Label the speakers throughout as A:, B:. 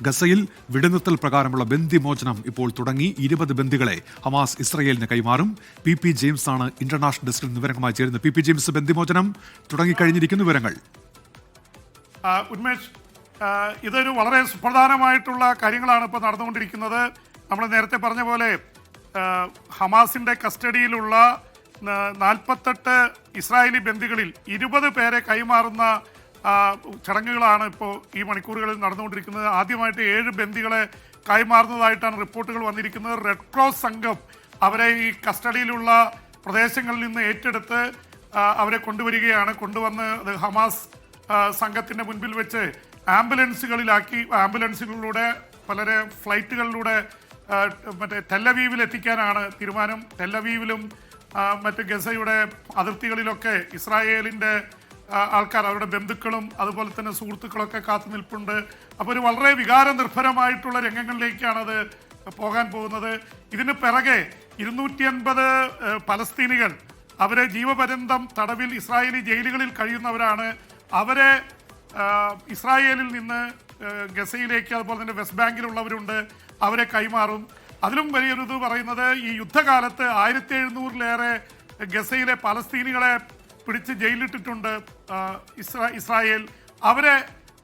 A: ഗസയിൽ വെടിനിർത്തൽ പ്രകാരമുള്ള ബന്ദിമോചനം ഇപ്പോൾ തുടങ്ങി. 20 ബന്ദികളെ ഹമാസ് ഇസ്രയേലിന് കൈമാറും. പി ജെയിംസ് ആണ് ഇന്റർനാഷണൽ ഡെസ്കിൽ വിവരങ്ങളുമായി ചേരുന്നത്. പി ജെയിംസ്, ബന്ദിമോചനം തുടങ്ങിക്കഴിഞ്ഞിരിക്കുന്നു, വിവരങ്ങൾ.
B: ഉന്മേഷ്, ഇതൊരു വളരെ സുപ്രധാനമായിട്ടുള്ള കാര്യങ്ങളാണ് ഇപ്പോൾ നടന്നുകൊണ്ടിരിക്കുന്നത്. നമ്മൾ നേരത്തെ പറഞ്ഞ പോലെ ഹമാസിന്റെ കസ്റ്റഡിയിലുള്ള 48 ഇസ്രായേലി ബന്ദികളിൽ 20 പേരെ കൈമാറുന്ന ചടങ്ങുകളാണ് ഇപ്പോൾ ഈ മണിക്കൂറുകളിൽ നടന്നുകൊണ്ടിരിക്കുന്നത്. ആദ്യമായിട്ട് 7 ബന്ദികളെ കൈമാറുന്നതായിട്ടാണ് റിപ്പോർട്ടുകൾ വന്നിരിക്കുന്നത്. റെഡ് ക്രോസ് സംഘം അവരെ ഈ കസ്റ്റഡിയിലുള്ള പ്രദേശങ്ങളിൽ നിന്ന് ഏറ്റെടുത്ത് അവരെ കൊണ്ടുവരികയാണ്. കൊണ്ടുവന്ന് ഹമാസ് സംഘത്തിൻ്റെ മുൻപിൽ വെച്ച് ആംബുലൻസുകളിലൂടെ പലരെ ഫ്ലൈറ്റുകളിലൂടെ മറ്റേ ടെല്ലവീവിൽ എത്തിക്കാനാണ് തീരുമാനം. ടെല്ലവീവിലും മറ്റ് ഗസയുടെ അതിർത്തികളിലൊക്കെ ഇസ്രായേലിൻ്റെ ആൾക്കാർ, അവരുടെ ബന്ധുക്കളും അതുപോലെ തന്നെ സുഹൃത്തുക്കളൊക്കെ കാത്തു നിൽപ്പുണ്ട്. അപ്പോൾ ഒരു വളരെ വികാരനിർഭരമായിട്ടുള്ള രംഗങ്ങളിലേക്കാണത് പോകാൻ പോകുന്നത്. ഇതിന് പിറകെ 250 പലസ്തീനികൾ, അവരെ ജീവപര്യന്തം തടവിൽ ഇസ്രായേലി ജയിലുകളിൽ കഴിയുന്നവരാണ്. അവരെ ഇസ്രായേലിൽ നിന്ന് ഗസയിലേക്ക്, അതുപോലെ തന്നെ വെസ്റ്റ് ബാങ്കിലുള്ളവരുണ്ട്, അവരെ കൈമാറും. അതിലും വലിയൊരിത് പറയുന്നത് ഈ യുദ്ധകാലത്ത് 1700-ലേറെ ഗസയിലെ പലസ്തീനികളെ പിടിച്ച് ജയിലിട്ടിട്ടുണ്ട് ഇസ്രായേൽ. അവരെ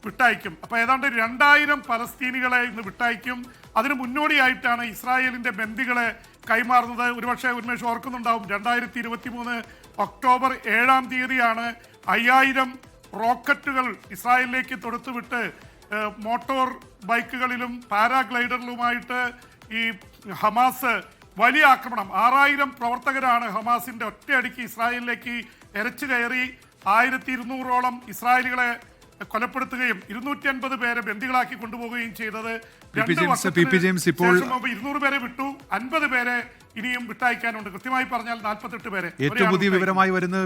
B: വിട്ടയക്കും. അപ്പോൾ ഏതാണ്ട് 2000 പലസ്തീനികളെ ഇന്ന് വിട്ടയക്കും. അതിന് മുന്നോടിയായിട്ടാണ് ഇസ്രായേലിൻ്റെ ബന്ദികളെ കൈമാറുന്നത്. ഒരുപക്ഷെ ഉന്മേഷ് ഓർക്കുന്നുണ്ടാവും, 2023 ഒക്ടോബർ 7-ാം തീയതിയാണ് 5000 റോക്കറ്റുകൾ ഇസ്രായേലിലേക്ക് തൊടുത്തുവിട്ട് മോട്ടോർ ബൈക്കുകളിലും പാരാഗ്ലൈഡറിലുമായിട്ട് ഈ ഹമാസ് വലിയ ആക്രമണം. 6000 പ്രവർത്തകരാണ് ഹമാസിന്റെ ഒറ്റയടിക്ക് ഇസ്രായേലിലേക്ക് എരച്ചു കയറി 1200ഓളം ഇസ്രായേലികളെ കൊലപ്പെടുത്തുകയും 250 പേരെ ബന്ദികളാക്കി കൊണ്ടുപോവുകയും ചെയ്തത്. 200 പേരെ വിട്ടു, 50 പേരെ ഇനിയും വിട്ടയക്കാനുണ്ട്. കൃത്യമായി പറഞ്ഞാൽ 48 പേരെ.
A: ഏറ്റവും പുതിയ വിവരമായി വരുന്ന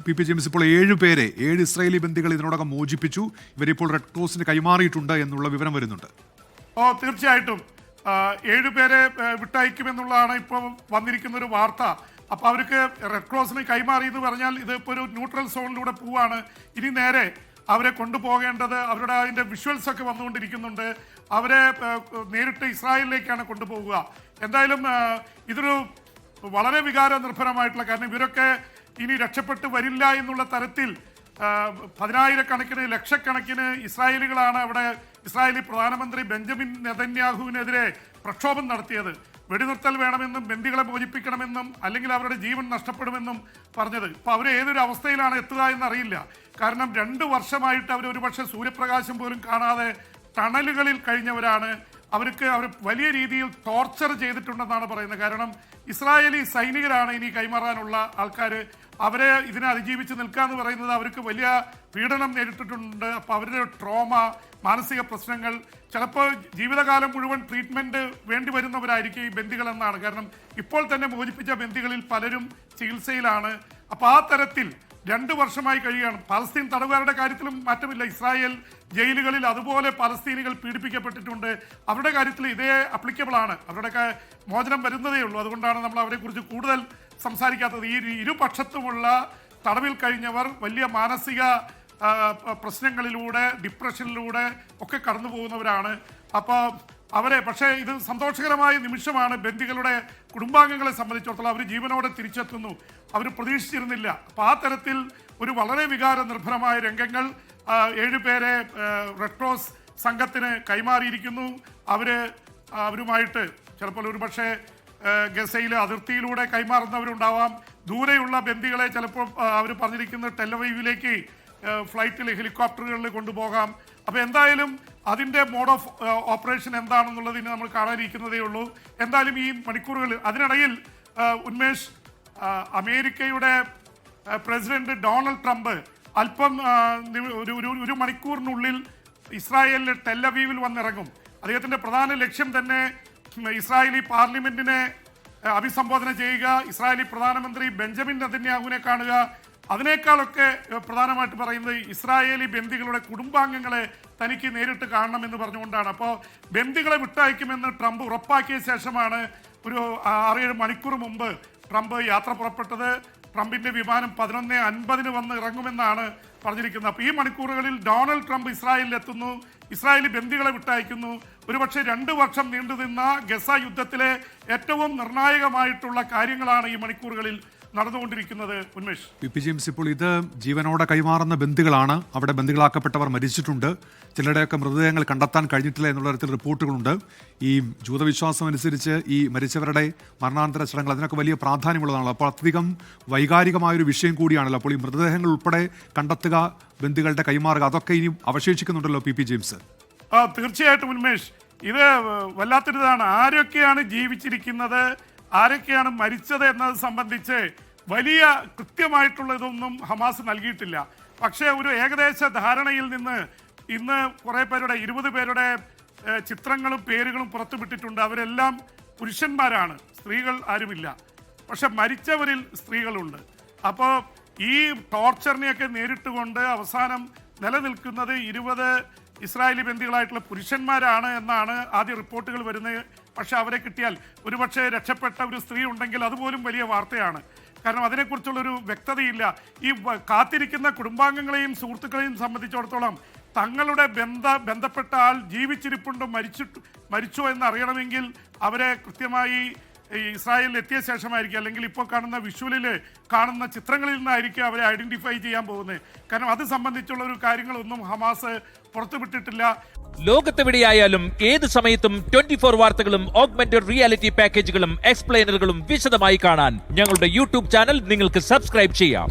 A: പി ജെയിംസ്, ഇപ്പോൾ 7 ഇസ്രായേലി ബന്ദികൾ ഇതിനോടകം മോചിപ്പിച്ചു. ഇവരിപ്പോൾ റെഡ് ക്രോസിന് കൈമാറിയിട്ടുണ്ട് എന്നുള്ള വിവരം വരുന്നുണ്ട്.
B: തീർച്ചയായിട്ടും 7 പേരെ വിട്ടയക്കുമെന്നുള്ളതാണ് ഇപ്പോൾ വന്നിരിക്കുന്ന ഒരു വാർത്ത. അപ്പോൾ അവർക്ക് റെഡ് ക്രോസിന് കൈമാറി എന്ന് പറഞ്ഞാൽ ഇതിപ്പോൾ ഒരു ന്യൂട്രൽ സോണിലൂടെ പോവാണ്. ഇനി നേരെ അവരെ കൊണ്ടുപോകേണ്ടത്, അവരുടെ അതിൻ്റെ വിഷ്വൽസ് ഒക്കെ വന്നുകൊണ്ടിരിക്കുന്നുണ്ട്. അവരെ നേരിട്ട് ഇസ്രായേലിലേക്കാണ് കൊണ്ടുപോവുക. എന്തായാലും ഇതൊരു വളരെ വികാരനിർഭരമായിട്ടുള്ള, കാരണം ഇവരൊക്കെ ഇനി രക്ഷപ്പെട്ട് വരില്ല എന്നുള്ള തരത്തിൽ 10,000-കണക്കിന് ലക്ഷക്കണക്കിന് ഇസ്രായേലികളാണ് അവിടെ ഇസ്രായേലി പ്രധാനമന്ത്രി ബെഞ്ചമിൻ നെതന്യാഹുവിനെതിരെ പ്രക്ഷോഭം നടത്തിയത്. വെടിനിർത്തൽ വേണമെന്നും ബന്ദികളെ മോചിപ്പിക്കണമെന്നും അല്ലെങ്കിൽ അവരുടെ ജീവൻ നഷ്ടപ്പെടുമെന്നും പറഞ്ഞത്. ഇപ്പോൾ അവർ ഏതൊരു അവസ്ഥയിലാണ് എത്തുക എന്നറിയില്ല. കാരണം 2 വർഷമായിട്ട് അവർ ഒരുപക്ഷെ സൂര്യപ്രകാശം പോലും കാണാതെ ടണലുകളിൽ കഴിഞ്ഞവരാണ്. അവർ വലിയ രീതിയിൽ ടോർച്ചർ ചെയ്തിട്ടുണ്ടെന്നാണ് പറയുന്നത്. കാരണം ഇസ്രായേലി സൈനികരാണ് ഇനി കൈമാറാനുള്ള ആൾക്കാർ. അവരെ ഇതിനെ അതിജീവിച്ച് നിൽക്കുക എന്ന് പറയുന്നത് അവർക്ക് വലിയ പീഡനം നേരിട്ടിട്ടുണ്ട്. അപ്പോൾ അവരുടെ ട്രോമ, മാനസിക പ്രശ്നങ്ങൾ, ചിലപ്പോൾ ജീവിതകാലം മുഴുവൻ ട്രീറ്റ്മെൻറ്റ് വേണ്ടി വരുന്നവരായിരിക്കും ഈ ബന്ദികളെന്നാണ്. കാരണം ഇപ്പോൾ തന്നെ മോചിപ്പിച്ച ബന്ദികളിൽ പലരും ചികിത്സയിലാണ്. അപ്പോൾ ആ തരത്തിൽ 2 വർഷമായി കഴിയുകയാണ്. പലസ്തീൻ തടവുകാരുടെ കാര്യത്തിലും മാറ്റമില്ല. ഇസ്രായേൽ ജയിലുകളിൽ അതുപോലെ പലസ്തീനികൾ പീഡിപ്പിക്കപ്പെട്ടിട്ടുണ്ട്. അവരുടെ കാര്യത്തിൽ ഇതേ അപ്ലിക്കബിൾ ആണ്. അവരുടെയൊക്കെ മോചനം വരുന്നതേ ഉള്ളൂ. അതുകൊണ്ടാണ് നമ്മൾ അവരെക്കുറിച്ച് കൂടുതൽ സംസാരിക്കാത്തത്. ഈ ഇരുപക്ഷത്തുമുള്ള തടവിൽ കഴിഞ്ഞവർ വലിയ മാനസിക പ്രശ്നങ്ങളിലൂടെ, ഡിപ്രഷനിലൂടെ ഒക്കെ കടന്നു പോകുന്നവരാണ്. അപ്പോൾ അവരെ, പക്ഷേ ഇത് സന്തോഷകരമായ നിമിഷമാണ് ബന്ദികളുടെ കുടുംബാംഗങ്ങളെ സംബന്ധിച്ചിടത്തോളം. അവർ ജീവനോടെ തിരിച്ചെത്തുന്നു. അവർ പ്രതീക്ഷിച്ചിരുന്നില്ല. അപ്പോൾ ആ തരത്തിൽ ഒരു വളരെ വികാരനിർഭരമായ രംഗങ്ങൾ. 7 പേരെ റെഡ് ക്രോസ് സംഘത്തിന് കൈമാറിയിരിക്കുന്നു. അവരുമായിട്ട് ചിലപ്പോൾ ഒരുപക്ഷെ ഗസയിലെ അതിർത്തിയിലൂടെ കൈമാറുന്നവരുണ്ടാവാം. ദൂരെയുള്ള ബന്ദികളെ ചിലപ്പോൾ അവർ പറഞ്ഞിരിക്കുന്നത് ടെല്ലവീവിലേക്ക് ഫ്ലൈറ്റിൽ, ഹെലികോപ്റ്ററുകളിൽ കൊണ്ടുപോകാം. അപ്പോൾ എന്തായാലും അതിൻ്റെ മോഡ് ഓഫ് ഓപ്പറേഷൻ എന്താണെന്നുള്ളതിന് നമ്മൾ കാണാനിരിക്കുന്നതേ ഉള്ളൂ. എന്തായാലും ഈ മണിക്കൂറുകളിൽ, അതിനിടയിൽ ഉന്മേഷ്, അമേരിക്കയുടെ പ്രസിഡന്റ് ഡൊണാൾഡ് ട്രംപ് അല്പം ഒരു മണിക്കൂറിനുള്ളിൽ ഇസ്രായേലിലെ ടെല്ലവീവിൽ വന്നിറങ്ങും. അദ്ദേഹത്തിൻ്റെ പ്രധാന ലക്ഷ്യം തന്നെ ഇസ്രായേലി പാർലമെന്റിനെ അഭിസംബോധന ചെയ്യുക, ഇസ്രായേലി പ്രധാനമന്ത്രി ബെഞ്ചമിൻ നെതന്യാഹുവിനെ കാണുക. അതിനേക്കാളൊക്കെ പ്രധാനമായിട്ട് പറയുന്നത് ഇസ്രായേലി ബന്ദികളുടെ കുടുംബാംഗങ്ങളെ തനിക്ക് നേരിട്ട് കാണണമെന്ന് പറഞ്ഞുകൊണ്ടാണ്. അപ്പോൾ ബന്ദികളെ വിട്ടയക്കുമെന്ന് ട്രംപ് ഉറപ്പാക്കിയ ശേഷമാണ് ഒരു 6-7 മണിക്കൂർ മുമ്പ് ട്രംപ് യാത്ര പുറപ്പെട്ടത്. ട്രംപിൻ്റെ വിമാനം 11:50 വന്ന് ഇറങ്ങുമെന്നാണ് പറഞ്ഞിരിക്കുന്നത്. അപ്പോൾ ഈ മണിക്കൂറുകളിൽ ഡൊണാൾഡ് ട്രംപ് ഇസ്രായേലിലെത്തുന്നു. ഇസ്രായേലി ബന്ദികളെ വിട്ടയക്കുന്നു. ഒരുപക്ഷെ 2 വർഷം നീണ്ടുനിന്ന ഗസ യുദ്ധത്തിലെ ഏറ്റവും നിർണായകമായിട്ടുള്ള കാര്യങ്ങളാണ് ഈ മണിക്കൂറുകളിൽ നടന്നുകൊണ്ടിരിക്കുന്നത്. ഉന്മേഷ്,
A: പി ജെയിംസ്, ഇപ്പോൾ ഇത് ജീവനോടെ കൈമാറുന്ന ബന്ദികളാണ്. അവിടെ ബന്ദികളാക്കപ്പെട്ടവർ മരിച്ചിട്ടുണ്ട്. ചിലരുടെയൊക്കെ മൃതദേഹങ്ങൾ കണ്ടെത്താൻ കഴിഞ്ഞിട്ടില്ല എന്നുള്ള തരത്തിൽ റിപ്പോർട്ടുകളുണ്ട്. ഈ ജൂതവിശ്വാസം അനുസരിച്ച് ഈ മരിച്ചവരുടെ മരണാനന്തര ചടങ്ങുകൾ അതിനൊക്കെ വലിയ പ്രാധാന്യമുള്ളതാണല്ലോ. അപ്പോൾ അധികം വൈകാരികമായൊരു വിഷയം കൂടിയാണല്ലോ. അപ്പോൾ ഈ മൃതദേഹങ്ങൾ ഉൾപ്പെടെ കണ്ടെത്തുക, ബന്ദികളുടെ കൈമാറുക, അതൊക്കെ ഇനി അവശേഷിക്കുന്നുണ്ടല്ലോ പി ജെയിംസ്.
B: തീർച്ചയായിട്ടും ഉന്മേഷ്, ഇത് വല്ലാത്തൊരിതാണ്. ആരൊക്കെയാണ് ജീവിച്ചിരിക്കുന്നത്, ആരൊക്കെയാണ് മരിച്ചത് എന്നത് സംബന്ധിച്ച് വലിയ കൃത്യമായിട്ടുള്ള ഇതൊന്നും ഹമാസ് നൽകിയിട്ടില്ല. പക്ഷേ ഒരു ഏകദേശ ധാരണയിൽ നിന്ന് ഇന്ന് കുറേ പേരുടെ 20 പേരുടെ ചിത്രങ്ങളും പേരുകളും പുറത്തുവിട്ടിട്ടുണ്ട്. അവരെല്ലാം പുരുഷന്മാരാണ്, സ്ത്രീകൾ ആരുമില്ല. പക്ഷെ മരിച്ചവരിൽ സ്ത്രീകളുണ്ട്. അപ്പോൾ ഈ ടോർച്ചറിനെയൊക്കെ നേരിട്ടുകൊണ്ട് അവസാനം നിലനിൽക്കുന്നത് 20 ഇസ്രായേലി ബന്ദികളായിട്ടുള്ള പുരുഷന്മാരാണ് എന്നാണ് ആദ്യ റിപ്പോർട്ടുകൾ വരുന്നത്. പക്ഷെ അവരെ കിട്ടിയാൽ ഒരുപക്ഷെ രക്ഷപ്പെട്ട ഒരു സ്ത്രീ ഉണ്ടെങ്കിൽ അതുപോലും വലിയ വാർത്തയാണ്. കാരണം അതിനെക്കുറിച്ചുള്ളൊരു വ്യക്തതയില്ല. ഈ കാത്തിരിക്കുന്ന കുടുംബാംഗങ്ങളെയും സുഹൃത്തുക്കളെയും സംബന്ധിച്ചിടത്തോളം തങ്ങളുടെ ബന്ധപ്പെട്ട ആൾ ജീവിച്ചിരിപ്പുണ്ടോ മരിച്ചോ എന്നറിയണമെങ്കിൽ അവരെ കൃത്യമായി ഇസ്രായേലിൽ എത്തിയ ശേഷമായിരിക്കും, അല്ലെങ്കിൽ ഇപ്പോൾ കാണുന്ന വിഷ്വലിൽ കാണുന്ന ചിത്രങ്ങളിൽ നിന്നായിരിക്കും അവരെ ഐഡന്റിഫൈ ചെയ്യാൻ പോകുന്നത്. കാരണം അത് സംബന്ധിച്ചുള്ള ഒരു കാര്യങ്ങളൊന്നും ഹമാസ് പുറത്തുവിട്ടിട്ടില്ല.
C: ലോകത്തെവിടെയായാലും ഏത് സമയത്തും 24 വാർത്തകളും ഓഗ്മെന്റഡ് റിയാലിറ്റി പാക്കേജുകളും എക്സ്പ്ലെയിനറുകളും വിശദമായി കാണാൻ ഞങ്ങളുടെ യൂട്യൂബ് ചാനൽ നിങ്ങൾക്ക് സബ്സ്ക്രൈബ് ചെയ്യാം.